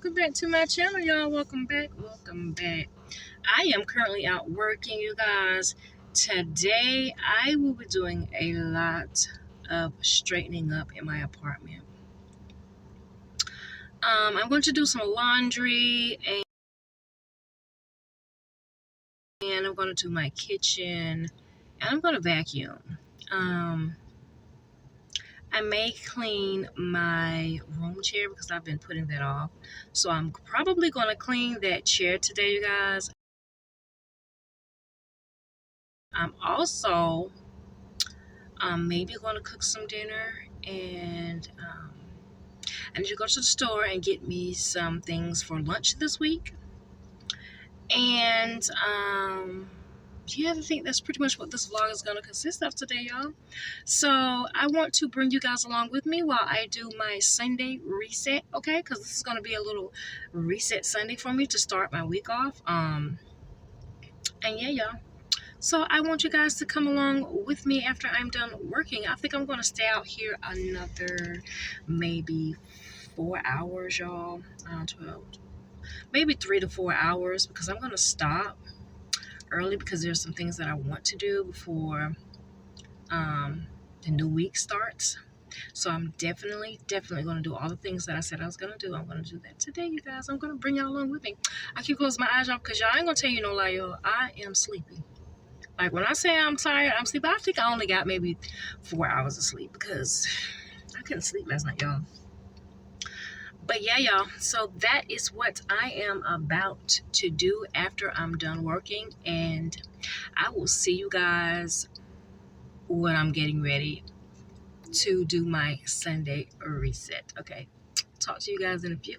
welcome back to my channel, y'all. Welcome back. I am currently out working, you guys. Today, I will be doing a lot of straightening up in my apartment. I'm going to do some laundry and I'm going to do my kitchen and I'm going to vacuum. I may clean my room chair because I've been putting that off. So I'm probably going to clean that chair today, you guys. I'm also maybe going to cook some dinner, and I need to go to the store and get me some things for lunch this week. And yeah, I think that's pretty much what this vlog is going to consist of today, y'all. So I want to bring you guys along with me while I do my Sunday reset, okay? Because this is going to be a little reset Sunday for me to start my week off. And yeah, y'all. So I want you guys to come along with me after I'm done working. I think I'm going to stay out here another maybe 4 hours, y'all. 12, maybe 3 to 4 hours, because I'm going to stop early because there's some things that I want to do before the new week starts. So I'm definitely going to do all the things that I said I was going to do. I'm going to do that today, you guys. I'm going to bring y'all along with me. I keep closing my eyes, y'all, because y'all ain't going to tell you no lie, y'all. I am sleepy. Like, when I say I'm tired, I'm sleepy. I think I only got maybe 4 hours of sleep because I couldn't sleep last night, y'all. But yeah, y'all. So that is what I am about to do after I'm done working. And I will see you guys when I'm getting ready to do my Sunday reset. Okay. Talk to you guys in a few.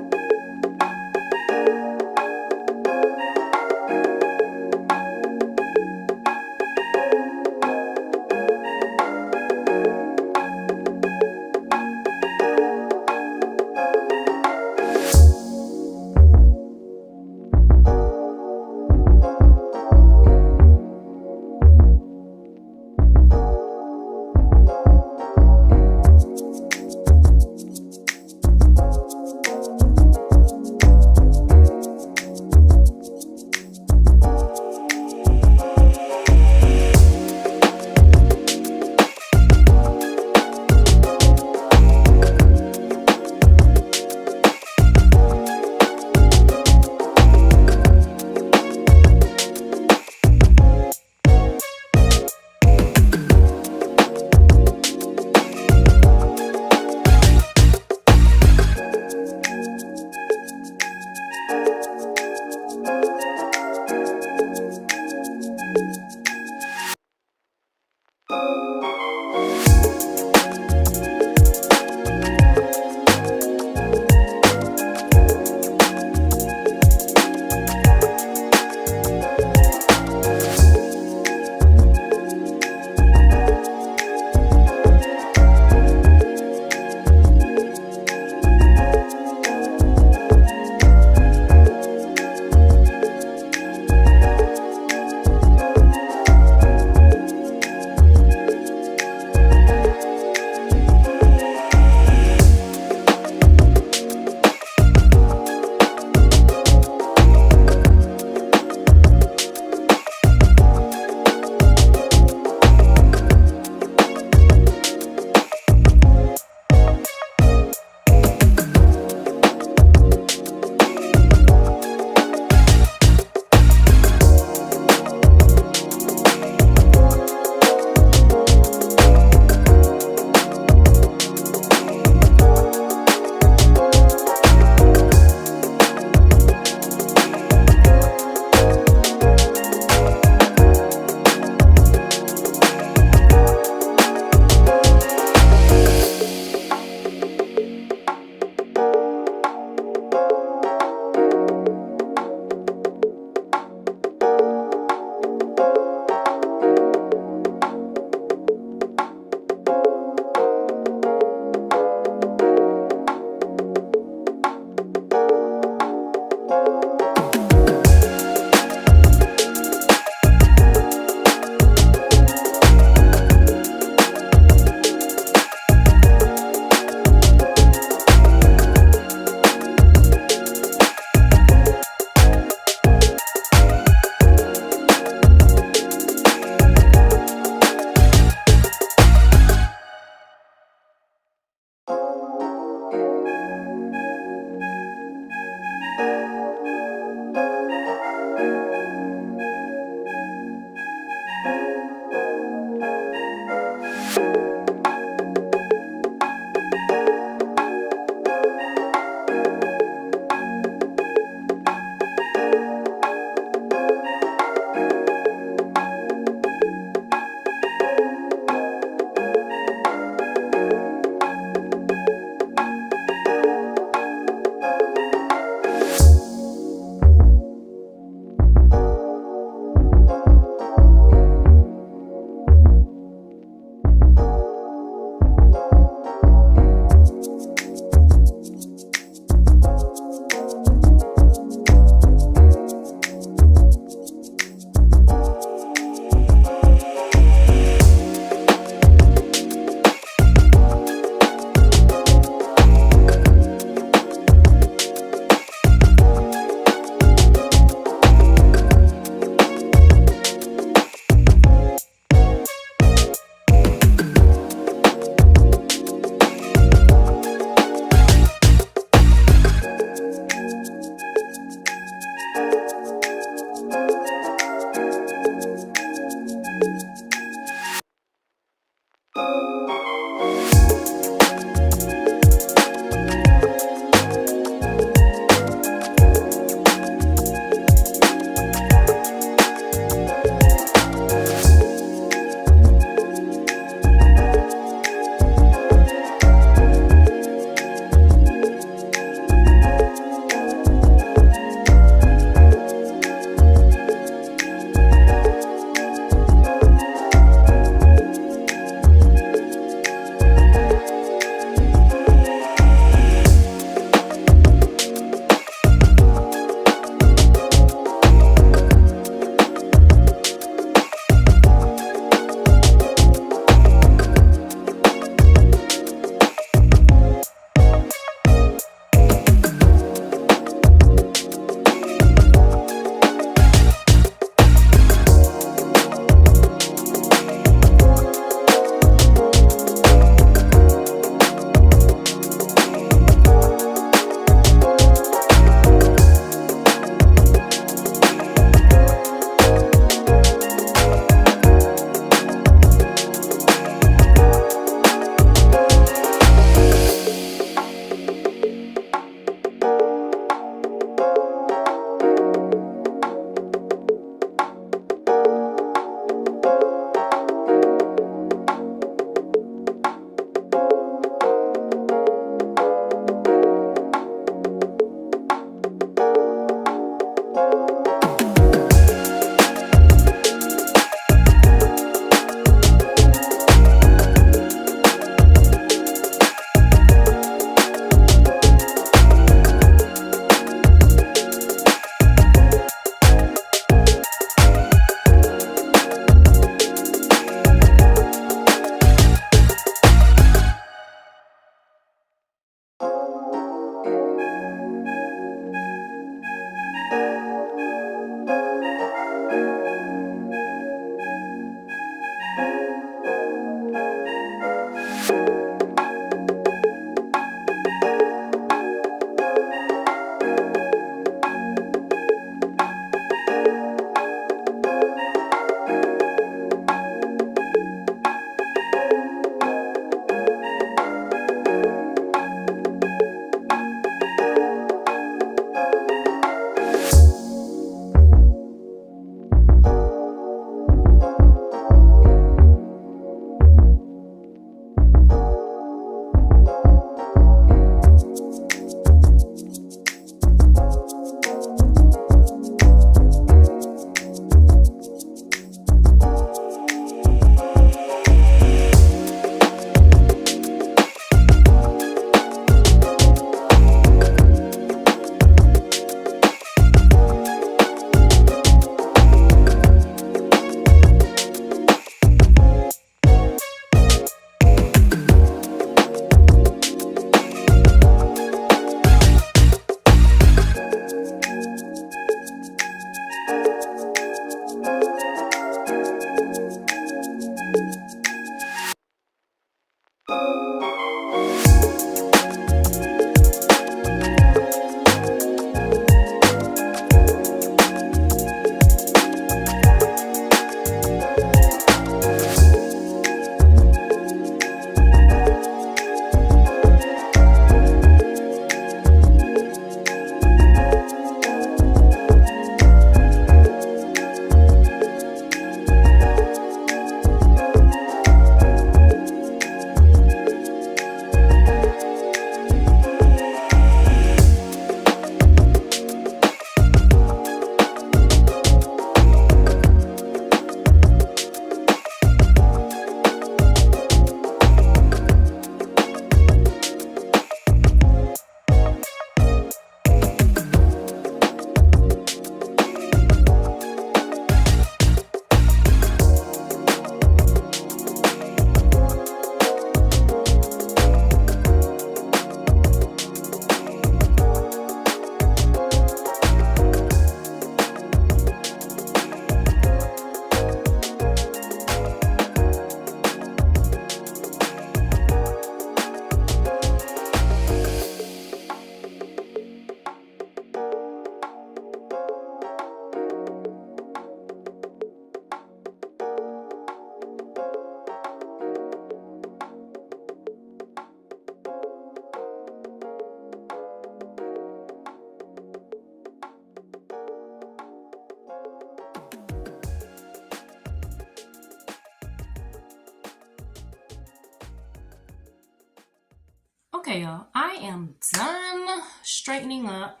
Okay, y'all, I am done straightening up,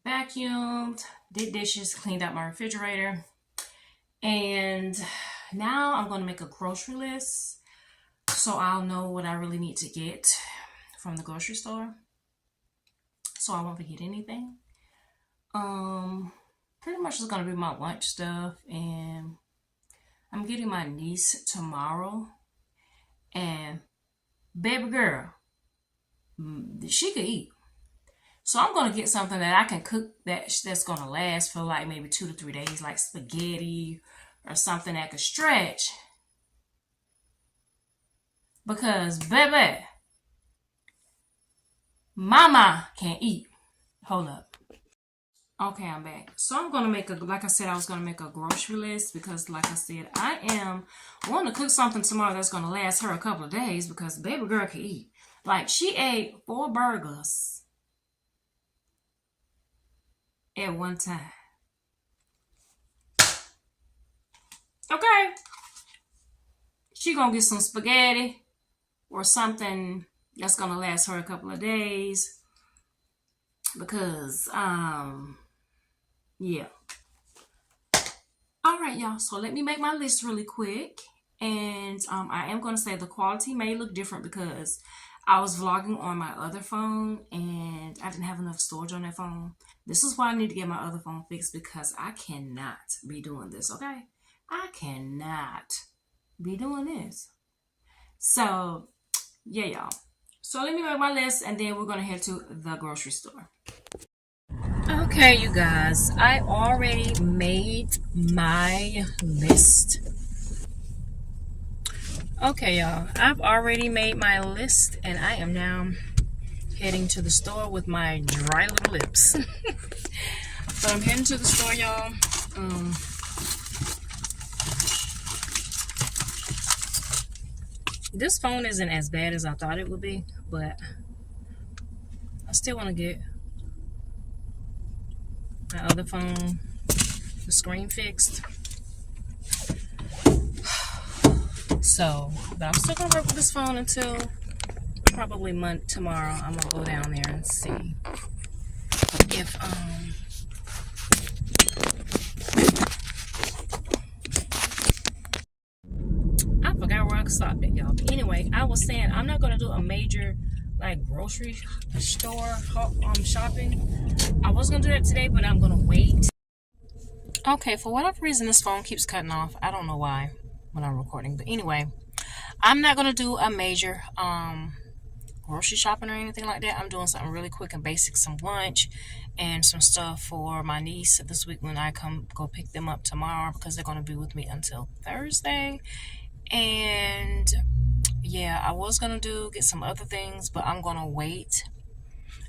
vacuumed, did dishes, cleaned out my refrigerator, and now I'm going to make a grocery list so I'll know what I really need to get from the grocery store so I won't forget anything. Pretty much it's going to be my lunch stuff, and I'm getting my niece tomorrow, and baby girl, she could eat. So I'm going to get something that I can cook that's going to last for like maybe 2 to 3 days, like spaghetti or something that could stretch. Because, baby, mama can't eat. Hold up. Okay, I'm back. So I'm going to make like I said, I was going to make a grocery list because, like I said, I am wanting to cook something tomorrow that's going to last her a couple of days because baby girl can eat. Like, she ate 4 burgers at one time. Okay. She going to get some spaghetti or something that's going to last her a couple of days because, yeah. All right, y'all. So let me make my list really quick. And I am going to say the quality may look different because I was vlogging on my other phone and I didn't have enough storage on that phone. This is why I need to get my other phone fixed because I cannot be doing this, okay? I cannot be doing this. So, yeah, y'all. So let me make my list and then we're going to head to the grocery store. Okay, you guys, I already made my list. Okay, y'all, I've already made my list and I am now heading to the store with my dry little lips. So I'm heading to the store, y'all. This phone isn't as bad as I thought it would be, but I still want to get my other phone, the screen fixed. So, but I'm still gonna work with this phone until probably tomorrow. I'm gonna go down there and see if I forgot where I stopped at, y'all. But anyway, I was saying I'm not gonna do a major like grocery store shopping. I was gonna do that today, but I'm gonna wait. Okay, for whatever reason, this phone keeps cutting off. I don't know why when I'm recording, but anyway, I'm not gonna do a major grocery shopping or anything like that. I'm doing something really quick and basic, some lunch and some stuff for my niece this week when I go pick them up tomorrow because they're gonna be with me until Thursday. And yeah, I was gonna get some other things, but I'm gonna wait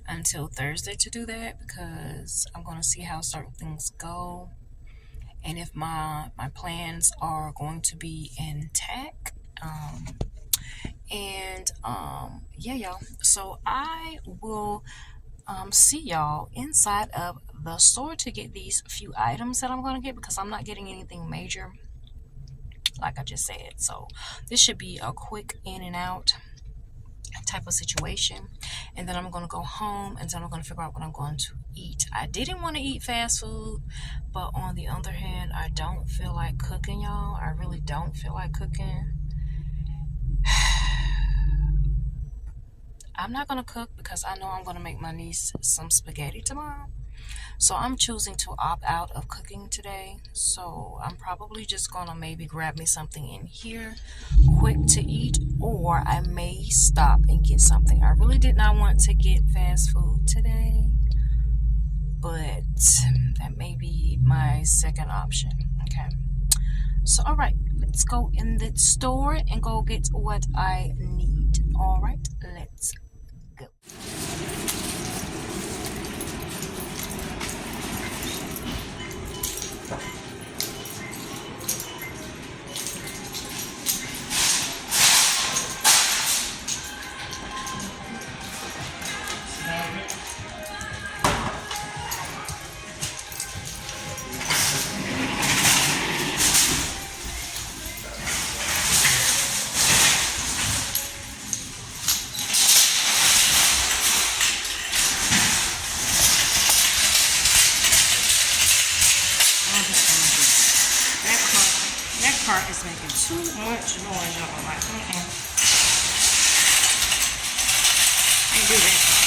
until Thursday to do that because I'm gonna see how certain things go and if my plans are going to be intact. Yeah, y'all. So I will see y'all inside of the store to get these few items that I'm going to get because I'm not getting anything major like I just said. So this should be a quick in and out type of situation, and then I'm going to go home and then I'm going to figure out what I'm going to eat. I didn't want to eat fast food, but on the other hand, I don't feel like cooking, y'all. I really don't feel like cooking. I'm not going to cook because I know I'm going to make my niece some spaghetti tomorrow. So I'm choosing to opt out of cooking today. So I'm probably just going to maybe grab me something in here quick to eat, or I may stop and get something. I really did not want to get fast food today, but that may be my second option. Okay. So, all right, let's go in the store and go get what I need. All right, let's go. is making too much noise, y'all. Like, can't do that.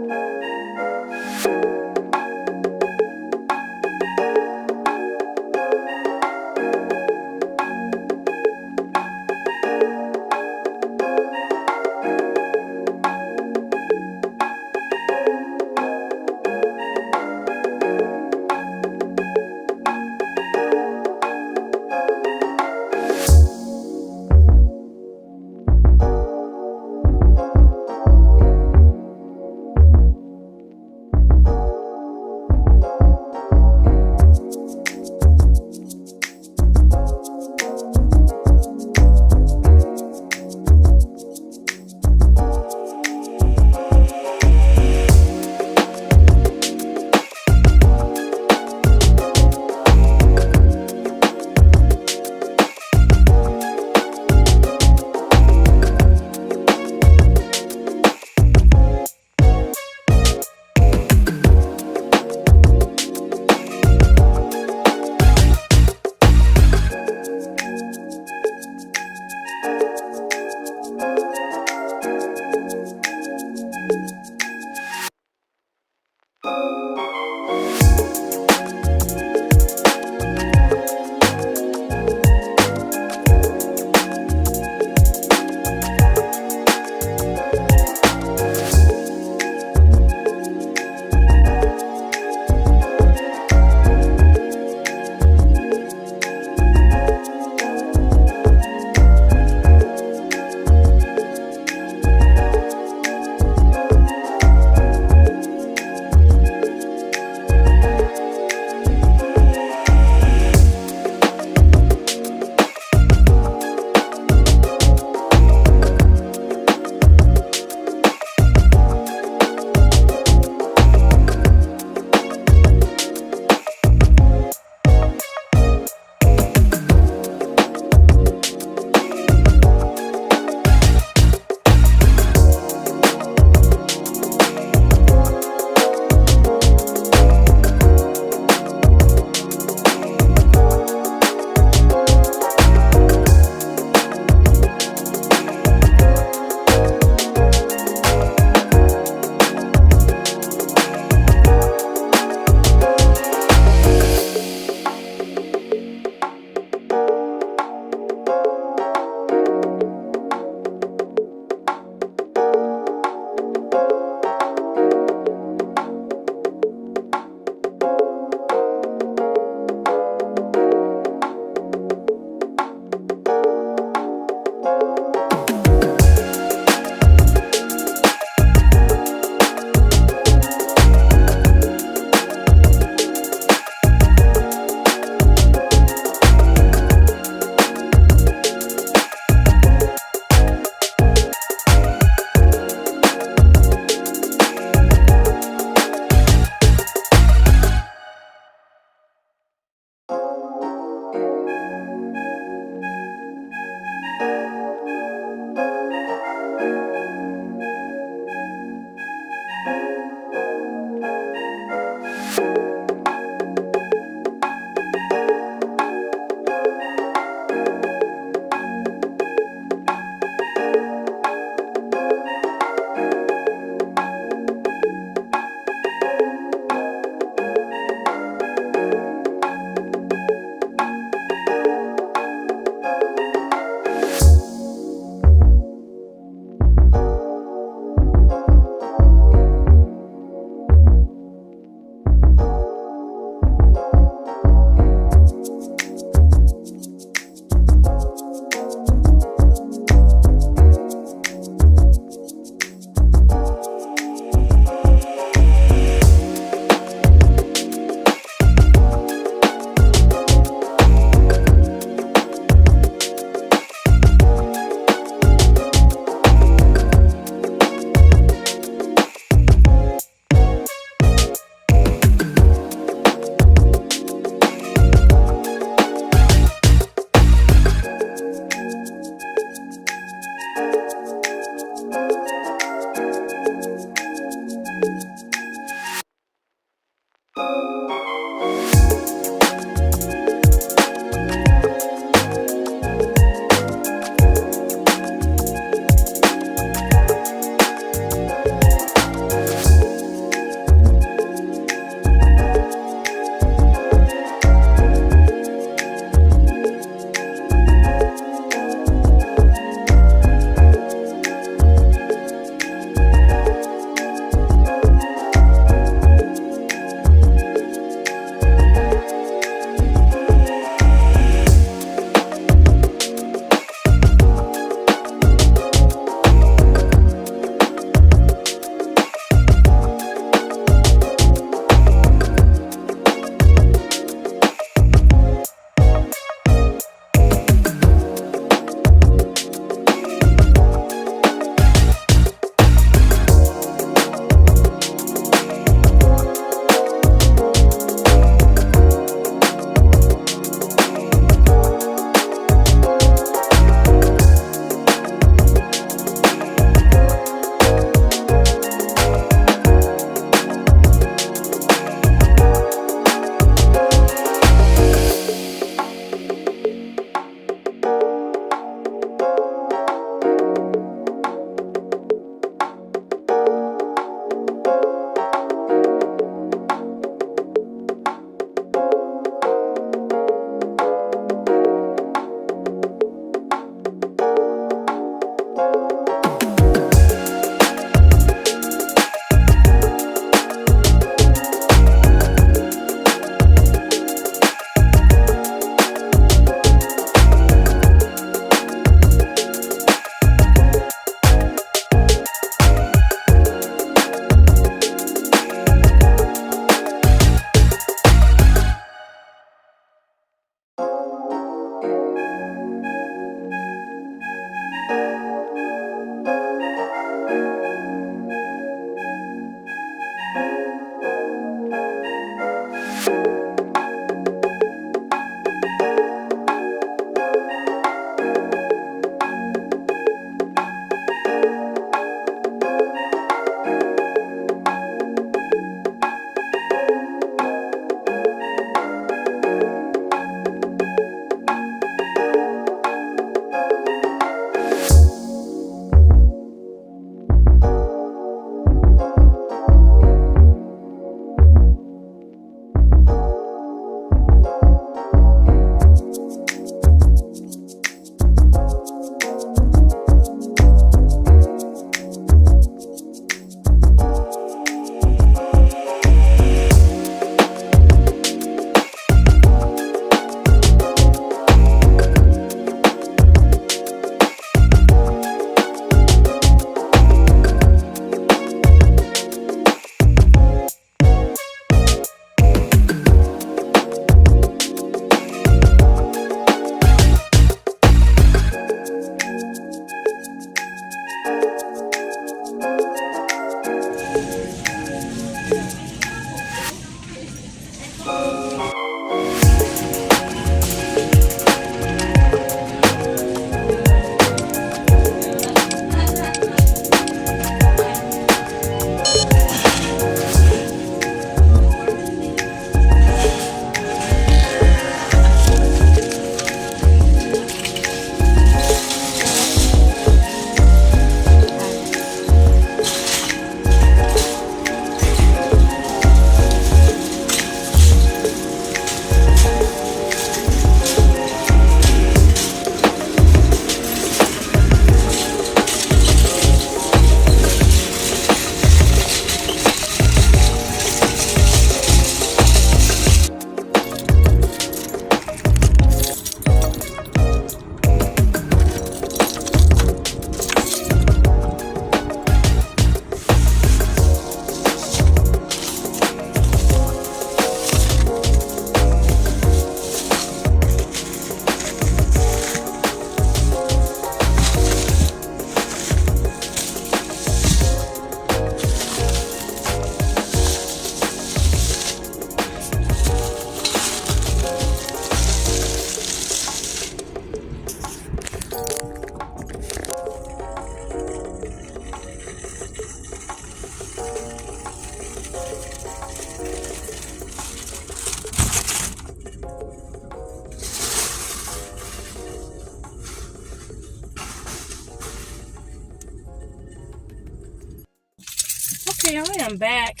Okay, I am back.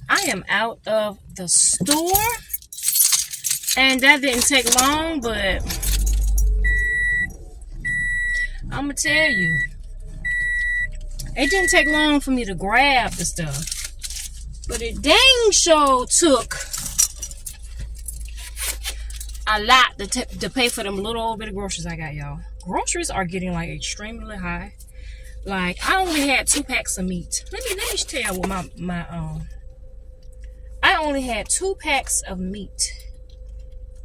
I am out of the store. And that didn't take long, but I'm going to tell you. It didn't take long for me to grab the stuff. But it dang sure took a lot to pay for them little old bit of groceries I got, y'all. Groceries are getting like extremely high. Like, I only had 2 packs of meat. Let me tell you what I only had 2 packs of meat.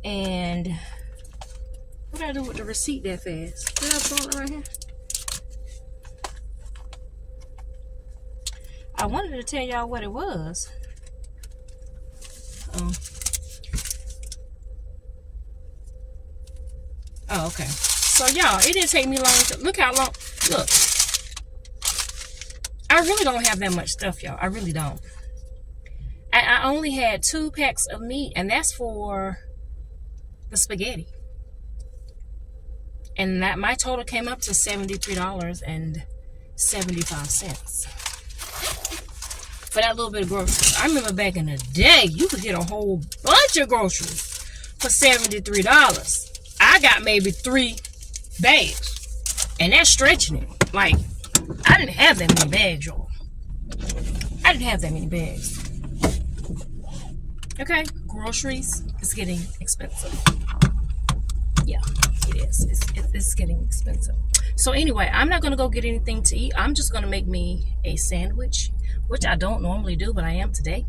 And what did I do with the receipt that fast? Did I throw it right here? I wanted to tell y'all what it was. Oh, okay. So y'all, it didn't take me long to look how long. Look, I really don't have that much stuff, y'all. I really don't. I only had 2 packs of meat, and that's for the spaghetti. And that my total came up to $73.75 for that little bit of groceries. I remember back in the day, you could get a whole bunch of groceries for $73. I got maybe 3 bags, and that's stretching it. Like, I didn't have that many bags, y'all. I didn't have that many bags. Okay, groceries is getting expensive. Yeah, it is. It's getting expensive. So anyway, I'm not gonna go get anything to eat. I'm just gonna make me a sandwich, which I don't normally do, but I am today.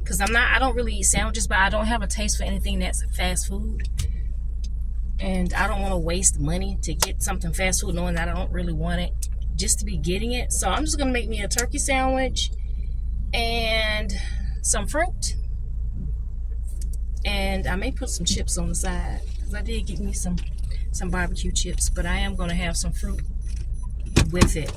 Cause I don't really eat sandwiches, but I don't have a taste for anything that's fast food. And I don't want to waste money to get something fast food knowing that I don't really want it just to be getting it. So I'm just gonna make me a turkey sandwich and some fruit. And I may put some chips on the side, because I did get me some barbecue chips, but I am going to have some fruit with it.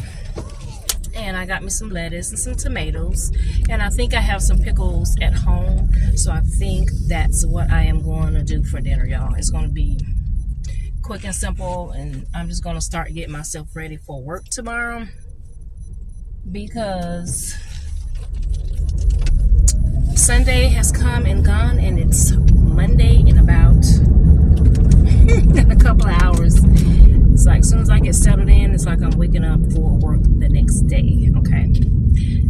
And I got me some lettuce and some tomatoes, and I think I have some pickles at home, so I think that's what I am going to do for dinner, y'all. It's going to be quick and simple, and I'm just going to start getting myself ready for work tomorrow, because Sunday has come and gone, and it's Monday in about in a couple of hours. It's like as soon as I get settled in, it's like I'm waking up for work the next day. Okay,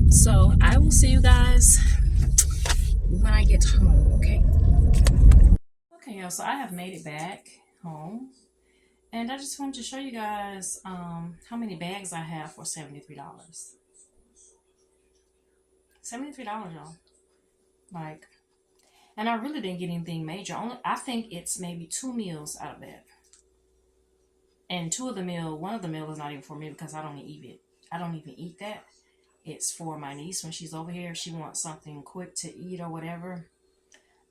so I will see you guys when I get home. Okay, y'all. So I have made it back home, and I just wanted to show you guys how many bags I have for $73. $73, y'all. Like, and I really didn't get anything major. I think it's maybe 2 meals out of that. And one of the meals is not even for me, because I don't eat it. I don't even eat that. It's for my niece when she's over here. If she wants something quick to eat or whatever,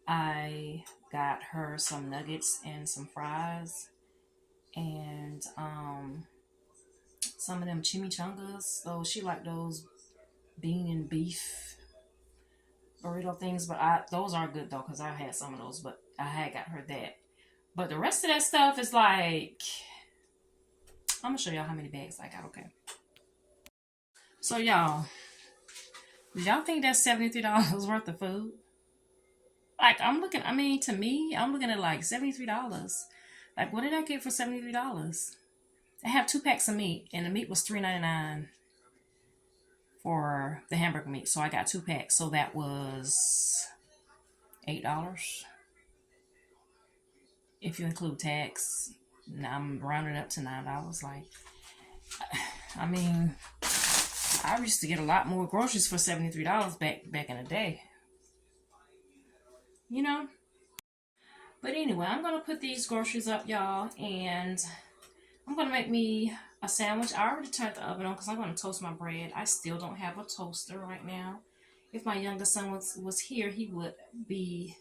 I got her some nuggets and some fries and some of them chimichangas. So she liked those bean and beef burrito things, but those are good though, because I had some of those, but I had got her that. But the rest of that stuff is like, I'm gonna show y'all how many bags I got. Okay, so y'all, did y'all think that's $73 worth of food? Like, to me, I'm looking at like $73. Like, what did I get for $73? I have 2 packs of meat, and the meat was $3.99 for the hamburger meat. So I got 2 packs. So that was $8. If you include tax, now I'm rounding up to $9. Like, I mean, I used to get a lot more groceries for $73 back in the day. You know? But anyway, I'm going to put these groceries up, y'all, and I'm going to make me a sandwich. I already turned the oven on because I'm going to toast my bread. I still don't have a toaster right now. If my youngest son was here, he would be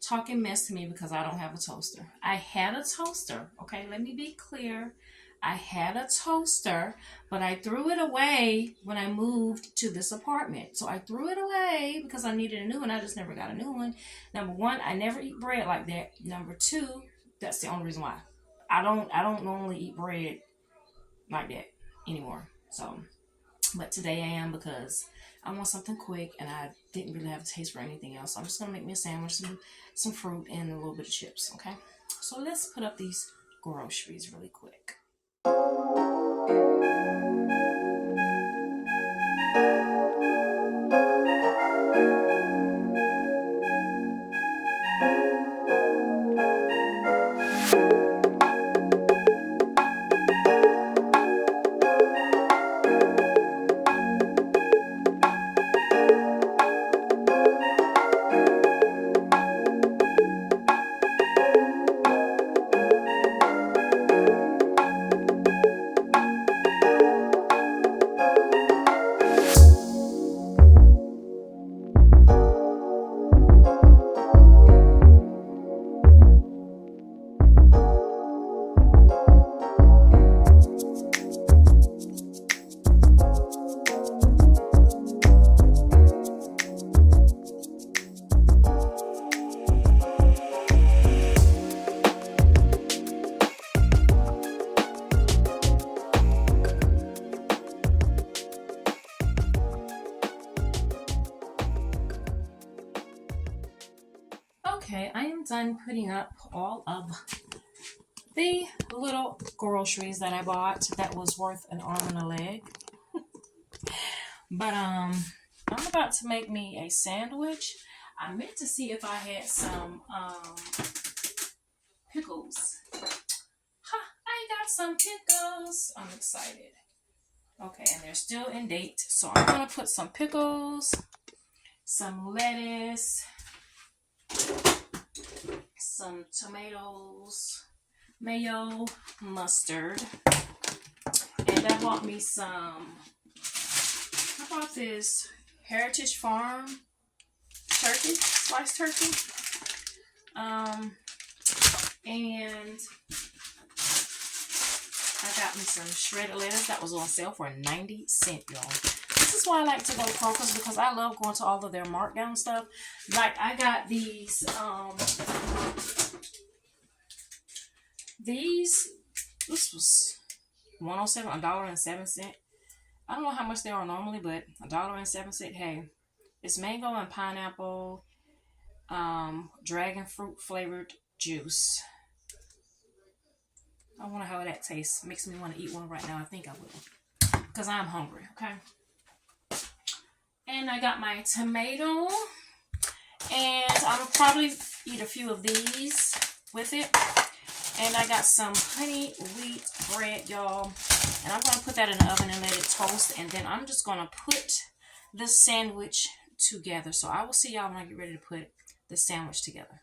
talking mess to me because I don't have a toaster. I had a toaster, okay? Let me be clear. I had a toaster, but I threw it away when I moved to this apartment. So I threw it away because I needed a new one. I just never got a new one. Number one, I never eat bread like that. Number two, that's the only reason why. I don't normally eat bread like that anymore. So But today I am because I want something quick and I didn't really have a taste for anything else. So I'm just going to make me a sandwich, some fruit, and a little bit of chips, okay? So let's put up these groceries really quick. Okay, I am done putting up all of the little groceries that I bought that was worth an arm and a leg. But I'm about to make me a sandwich. I meant to see if I had some pickles. I got some pickles. I'm excited. Okay, and they're still in date. So I'm gonna put some pickles, some lettuce, some tomatoes, mayo, mustard, and I bought me some. I bought this Heritage Farm turkey, sliced turkey, and I got me some shredded lettuce that was on sale for 90 cents, y'all. This is why I like to go to Kroger's, because I love going to all of their markdown stuff. Like I got these, this was $1.07, $1.07. I don't know how much they are normally, but $1.07. Hey, it's mango and pineapple, dragon fruit flavored juice. I wonder how that tastes. Makes me want to eat one right now. I think I will, because I'm hungry. Okay. And I got my tomato, and I'll probably eat a few of these with it. And I got some honey wheat bread, y'all. And I'm going to put that in the oven and let it toast. And then I'm just going to put the sandwich together. So I will see y'all when I get ready to put the sandwich together.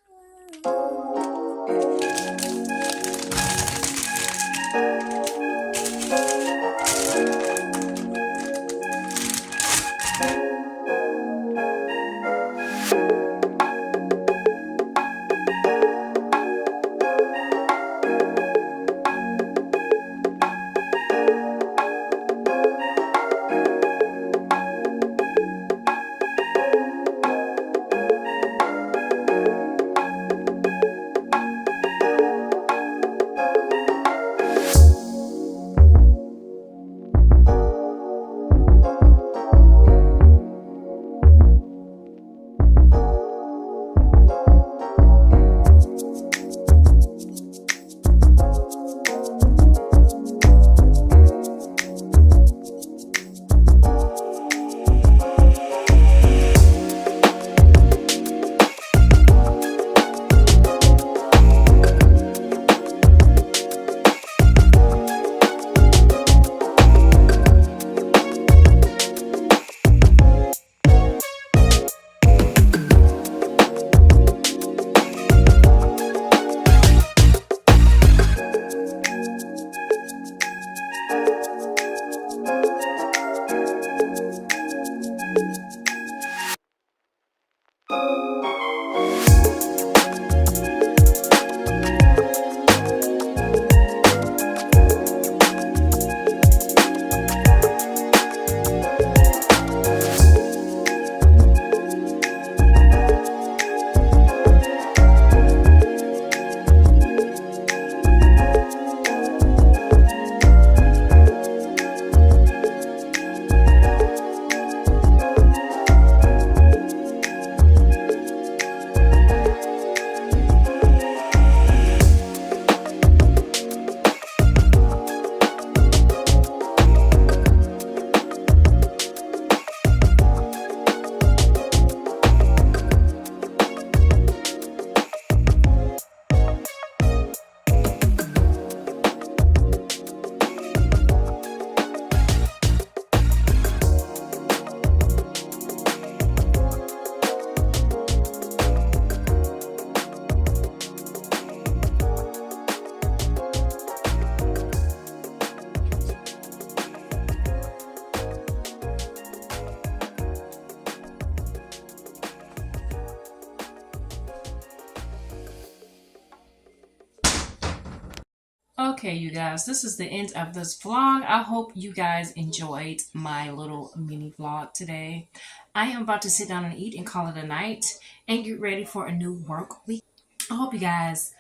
Okay, you guys, this is the end of this vlog. I hope you guys enjoyed my little mini vlog today. I am about to sit down and eat and call it a night and get ready for a new work week. I hope you guys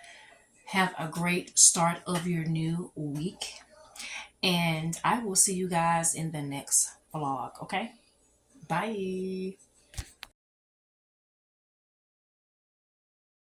have a great start of your new week. And I will see you guys in the next vlog, okay? Bye.